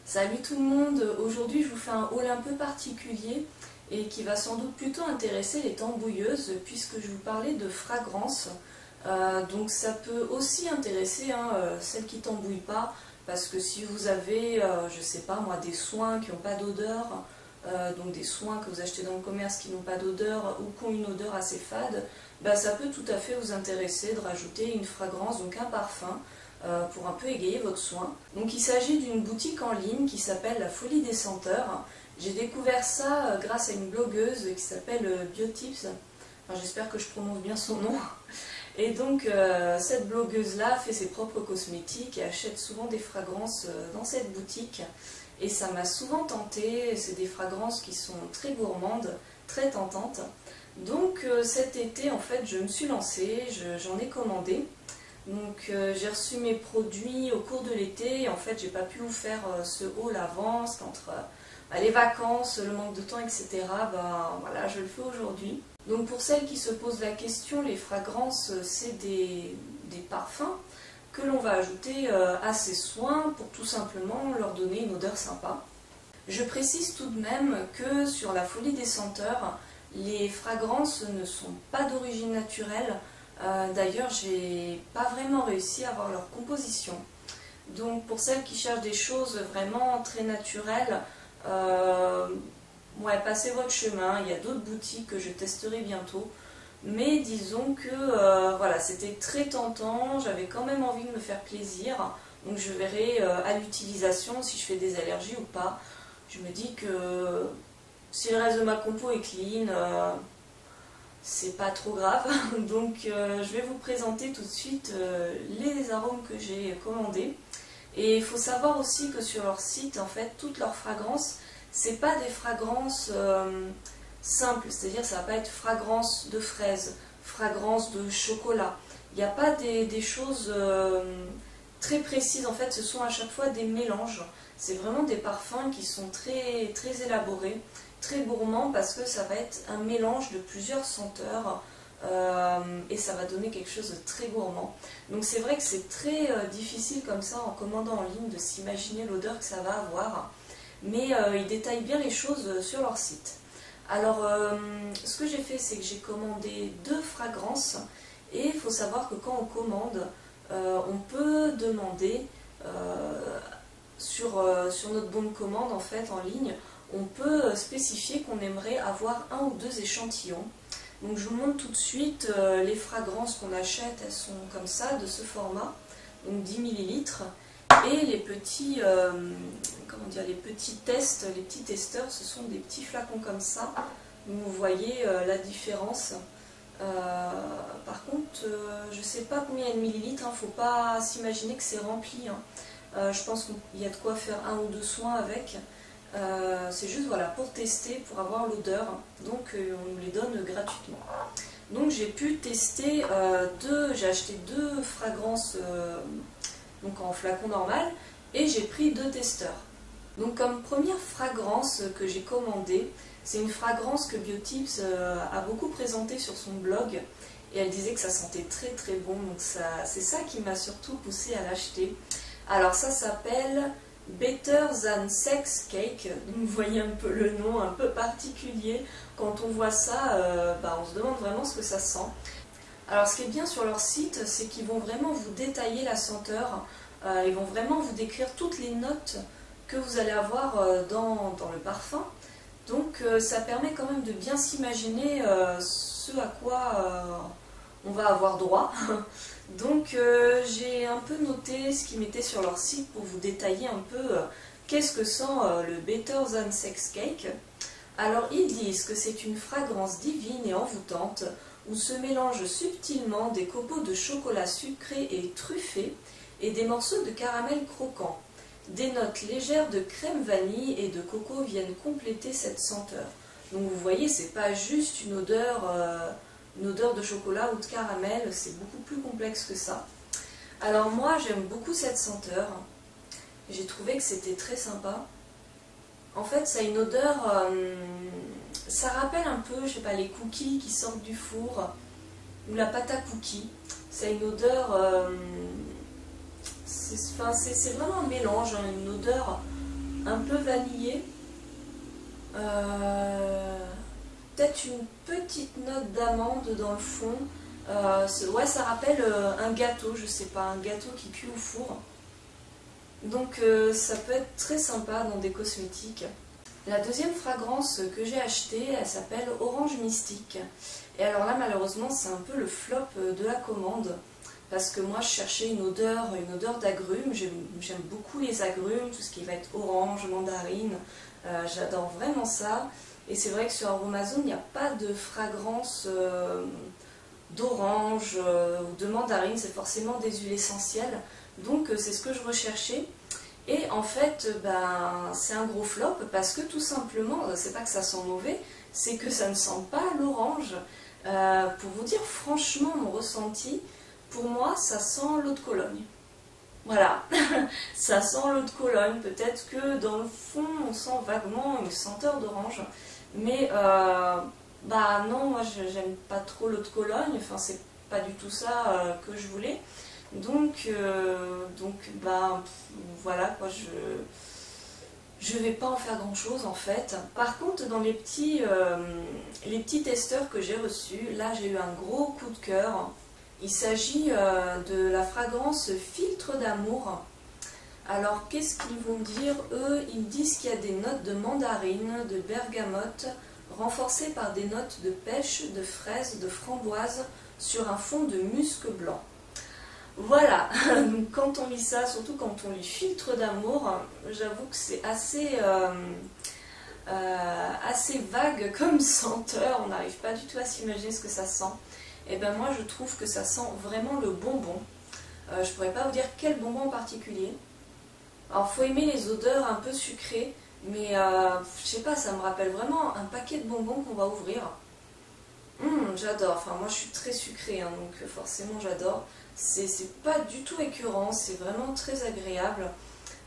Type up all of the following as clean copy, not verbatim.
Salut tout le monde, aujourd'hui je vous fais un haul un peu particulier et qui va sans doute plutôt intéresser les tambouilleuses puisque je vous parlais de fragrance. Donc ça peut aussi intéresser celles qui tambouillent pas, parce que si vous avez, je sais pas moi, des soins qui n'ont pas d'odeur, donc des soins que vous achetez dans le commerce qui n'ont pas d'odeur ou qui ont une odeur assez fade, ça peut tout à fait vous intéresser de rajouter une fragrance, donc un parfum, pour un peu égayer votre soin. Donc il s'agit d'une boutique en ligne qui s'appelle La Folie des Senteurs. J'ai découvert ça grâce à une blogueuse qui s'appelle Biotips. Enfin, j'espère que je prononce bien son nom. Et donc cette blogueuse-là fait ses propres cosmétiques et achète souvent des fragrances dans cette boutique. Et ça m'a souvent tentée, c'est des fragrances qui sont très gourmandes, très tentantes. Donc cet été en fait je me suis lancée, j'en ai commandé. Donc j'ai reçu mes produits au cours de l'été et en fait j'ai pas pu vous faire ce haul avant, parce qu'entre les vacances, le manque de temps, etc. Voilà, je le fais aujourd'hui. Donc pour celles qui se posent la question, les fragrances c'est des parfums que l'on va ajouter à ces soins pour tout simplement leur donner une odeur sympa. Je précise tout de même que sur La Folie des Senteurs, les fragrances ne sont pas d'origine naturelle. D'ailleurs, j'ai pas vraiment réussi à avoir leur composition. Donc pour celles qui cherchent des choses vraiment très naturelles, passez votre chemin. Il y a d'autres boutiques que je testerai bientôt. Mais disons que voilà, c'était très tentant, j'avais quand même envie de me faire plaisir. Donc je verrai à l'utilisation si je fais des allergies ou pas. Je me dis que si le reste de ma compo est clean, c'est pas trop grave. Donc je vais vous présenter tout de suite les arômes que j'ai commandés. Et il faut savoir aussi que sur leur site, en fait, toutes leurs fragrances, c'est pas des fragrances simples, c'est-à-dire ça va pas être fragrance de fraise, fragrance de chocolat. Il n'y a pas des choses très précises, en fait, ce sont à chaque fois des mélanges. C'est vraiment des parfums qui sont très, très élaborés, très gourmands, parce que ça va être un mélange de plusieurs senteurs et ça va donner quelque chose de très gourmand. Donc c'est vrai que c'est très difficile comme ça en commandant en ligne de s'imaginer l'odeur que ça va avoir, mais ils détaillent bien les choses sur leur site. Alors ce que j'ai fait, c'est que j'ai commandé 2 fragrances et il faut savoir que quand on commande, on peut demander sur notre bon de commande en fait en ligne, on peut spécifier qu'on aimerait avoir 1 ou 2 échantillons. Donc je vous montre tout de suite les fragrances qu'on achète, elles sont comme ça, de ce format, donc 10 ml. Et les petits, les petits tests, les petits testeurs, ce sont des petits flacons comme ça. Donc vous voyez la différence. Par contre, je ne sais pas combien il y a de millilitres, il ne faut pas s'imaginer que c'est rempli. Je pense qu'il y a de quoi faire 1 ou 2 soins avec. C'est juste voilà, pour tester, pour avoir l'odeur, donc on nous les donne gratuitement. Donc j'ai pu tester j'ai acheté 2 fragrances donc en flacon normal et j'ai pris 2 testeurs. Donc comme première fragrance que j'ai commandée, c'est une fragrance que Biotips a beaucoup présentée sur son blog et elle disait que ça sentait très très bon, donc c'est ça qui m'a surtout poussée à l'acheter. Alors ça s'appelle Better Than Sex Cake, donc vous voyez un peu le nom un peu particulier. Quand on voit ça, on se demande vraiment ce que ça sent. Alors ce qui est bien sur leur site, c'est qu'ils vont vraiment vous détailler la senteur, ils vont vraiment vous décrire toutes les notes que vous allez avoir dans le parfum. Donc ça permet quand même de bien s'imaginer ce à quoi on va avoir droit. Donc j'ai un peu noté ce qu'ils mettaient sur leur site pour vous détailler un peu qu'est-ce que sent le Better Than Sex Cake. Alors ils disent que c'est une fragrance divine et envoûtante où se mélangent subtilement des copeaux de chocolat sucré et truffé et des morceaux de caramel croquant. Des notes légères de crème vanille et de coco viennent compléter cette senteur. Donc vous voyez, c'est pas juste une odeur de chocolat ou de caramel, c'est beaucoup plus complexe que ça. Alors moi j'aime beaucoup cette senteur, j'ai trouvé que c'était très sympa. En fait ça a une odeur, ça rappelle un peu, je sais pas, les cookies qui sortent du four, ou la pâte à cookies. Ça a une odeur, c'est vraiment un mélange, une odeur un peu vanillé. Peut-être une petite note d'amande dans le fond. Ouais, ça rappelle un gâteau, je sais pas, un gâteau qui cuit au four. Donc ça peut être très sympa dans des cosmétiques. La deuxième fragrance que j'ai achetée, elle s'appelle Orange Mystique. Et alors là, malheureusement, c'est un peu le flop de la commande. Parce que moi, je cherchais une odeur d'agrumes. J'aime beaucoup les agrumes, tout ce qui va être orange, mandarine. J'adore vraiment ça. Et c'est vrai que sur Aromazone, il n'y a pas de fragrance d'orange ou de mandarine. C'est forcément des huiles essentielles. Donc c'est ce que je recherchais. Et en fait, ben, c'est un gros flop parce que tout simplement, c'est pas que ça sent mauvais, c'est que ça ne sent pas l'orange. Pour vous dire franchement mon ressenti, pour moi ça sent l'eau de Cologne. Voilà, ça sent l'eau de Cologne. Peut-être que dans le fond on sent vaguement une senteur d'orange, mais bah non, moi j'aime pas trop l'eau de Cologne, enfin c'est pas du tout ça que je voulais. Donc bah voilà quoi, je vais pas en faire grand chose en fait. Par contre, dans les petits testeurs que j'ai reçus, là j'ai eu un gros coup de cœur. Il s'agit de la fragrance Filtre d'amour. Alors qu'est-ce qu'ils vont dire eux? Ils disent qu'il y a des notes de mandarine, de bergamote, renforcées par des notes de pêche, de fraise, de framboise, sur un fond de musc blanc. Voilà, donc quand on lit ça, surtout quand on lit Filtre d'amour, j'avoue que c'est assez vague comme senteur, on n'arrive pas du tout à s'imaginer ce que ça sent. Et ben moi je trouve que ça sent vraiment le bonbon. Je pourrais pas vous dire quel bonbon en particulier. Alors faut aimer les odeurs un peu sucrées, mais je sais pas, ça me rappelle vraiment un paquet de bonbons qu'on va ouvrir. J'adore, enfin moi je suis très sucrée, hein, donc forcément j'adore. C'est pas du tout écœurant, c'est vraiment très agréable.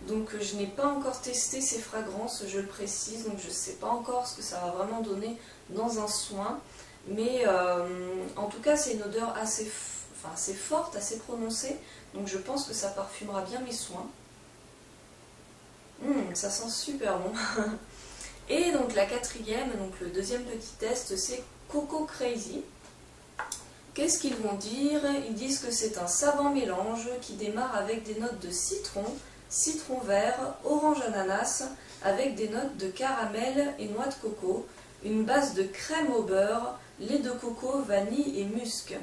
Donc je n'ai pas encore testé ces fragrances, je le précise, donc je ne sais pas encore ce que ça va vraiment donner dans un soin. Mais en tout cas c'est une odeur assez forte, assez prononcée, donc je pense que ça parfumera bien mes soins. Ça sent super bon. Et donc la quatrième, donc le deuxième petit test, c'est Coco Crazy. Qu'est-ce qu'ils vont dire? Ils disent que c'est un savant mélange qui démarre avec des notes de citron, citron vert, orange ananas, avec des notes de caramel et noix de coco, une base de crème au beurre, lait de coco, vanille et musc.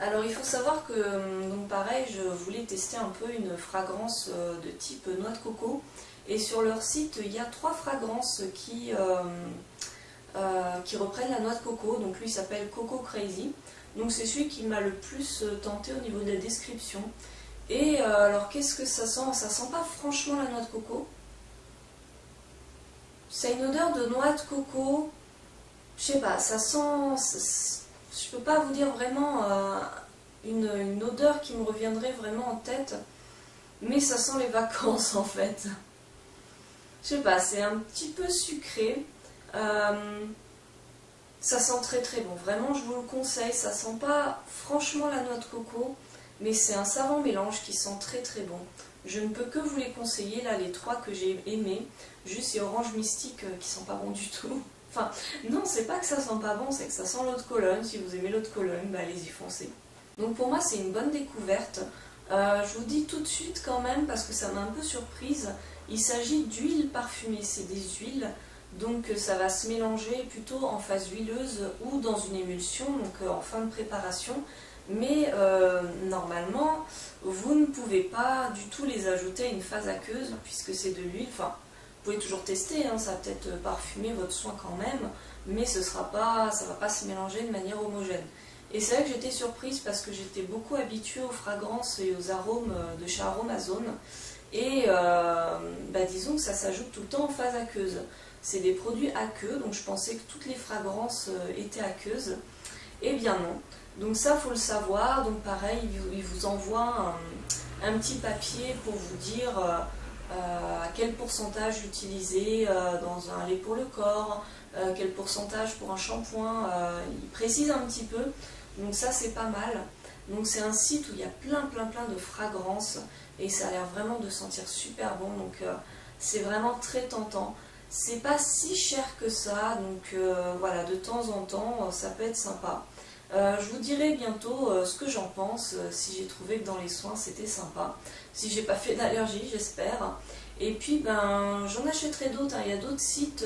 Alors il faut savoir que, donc pareil, je voulais tester un peu une fragrance de type noix de coco, et sur leur site il y a 3 fragrances qui reprennent la noix de coco. Donc lui s'appelle Coco Crazy. Donc c'est celui qui m'a le plus tenté au niveau de la description. Et alors qu'est-ce que ça sent? Ça sent pas franchement la noix de coco. C'est une odeur de noix de coco. Je sais pas, ça sent... Je peux pas vous dire vraiment une odeur qui me reviendrait vraiment en tête. Mais ça sent les vacances en fait. Je sais pas, c'est un petit peu sucré. Ça sent très très bon, vraiment je vous le conseille. Ça sent pas franchement la noix de coco, mais c'est un savant mélange qui sent très très bon. Je ne peux que vous les conseiller, là les 3 que j'ai aimés. Juste et Orange Mystique qui sent pas bon du tout. Enfin, non, c'est pas que ça sent pas bon, c'est que ça sent l'eau de Cologne. Si vous aimez l'eau de Cologne, bah allez-y, foncez. Donc pour moi c'est une bonne découverte. Je vous dis tout de suite quand même, parce que ça m'a un peu surprise, il s'agit d'huile parfumée, c'est des huiles. Donc ça va se mélanger plutôt en phase huileuse ou dans une émulsion, donc en fin de préparation. Mais normalement, vous ne pouvez pas du tout les ajouter à une phase aqueuse, puisque c'est de l'huile. Enfin, vous pouvez toujours tester, hein, ça va peut-être parfumer votre soin quand même, mais ça va pas se mélanger de manière homogène. Et c'est vrai que j'étais surprise parce que j'étais beaucoup habituée aux fragrances et aux arômes de chez Aromazone. Et bah, disons que ça s'ajoute tout le temps en phase aqueuse. C'est des produits aqueux, donc je pensais que toutes les fragrances étaient aqueuses. Eh bien non. Donc ça, faut le savoir. Donc pareil, il vous envoie un petit papier pour vous dire à quel pourcentage utiliser dans un lait pour le corps, quel pourcentage pour un shampoing. Il précise un petit peu. Donc ça, c'est pas mal. Donc c'est un site où il y a plein de fragrances et ça a l'air vraiment de sentir super bon. Donc c'est vraiment très tentant. C'est pas si cher que ça, donc voilà, de temps en temps, ça peut être sympa. Je vous dirai bientôt ce que j'en pense, si j'ai trouvé que dans les soins c'était sympa, si j'ai pas fait d'allergie, j'espère. Et puis ben j'en achèterai d'autres, hein. Il y a d'autres sites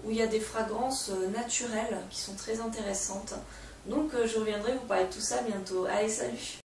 où il y a des fragrances naturelles qui sont très intéressantes. Donc je reviendrai vous parler de tout ça bientôt. Allez, salut!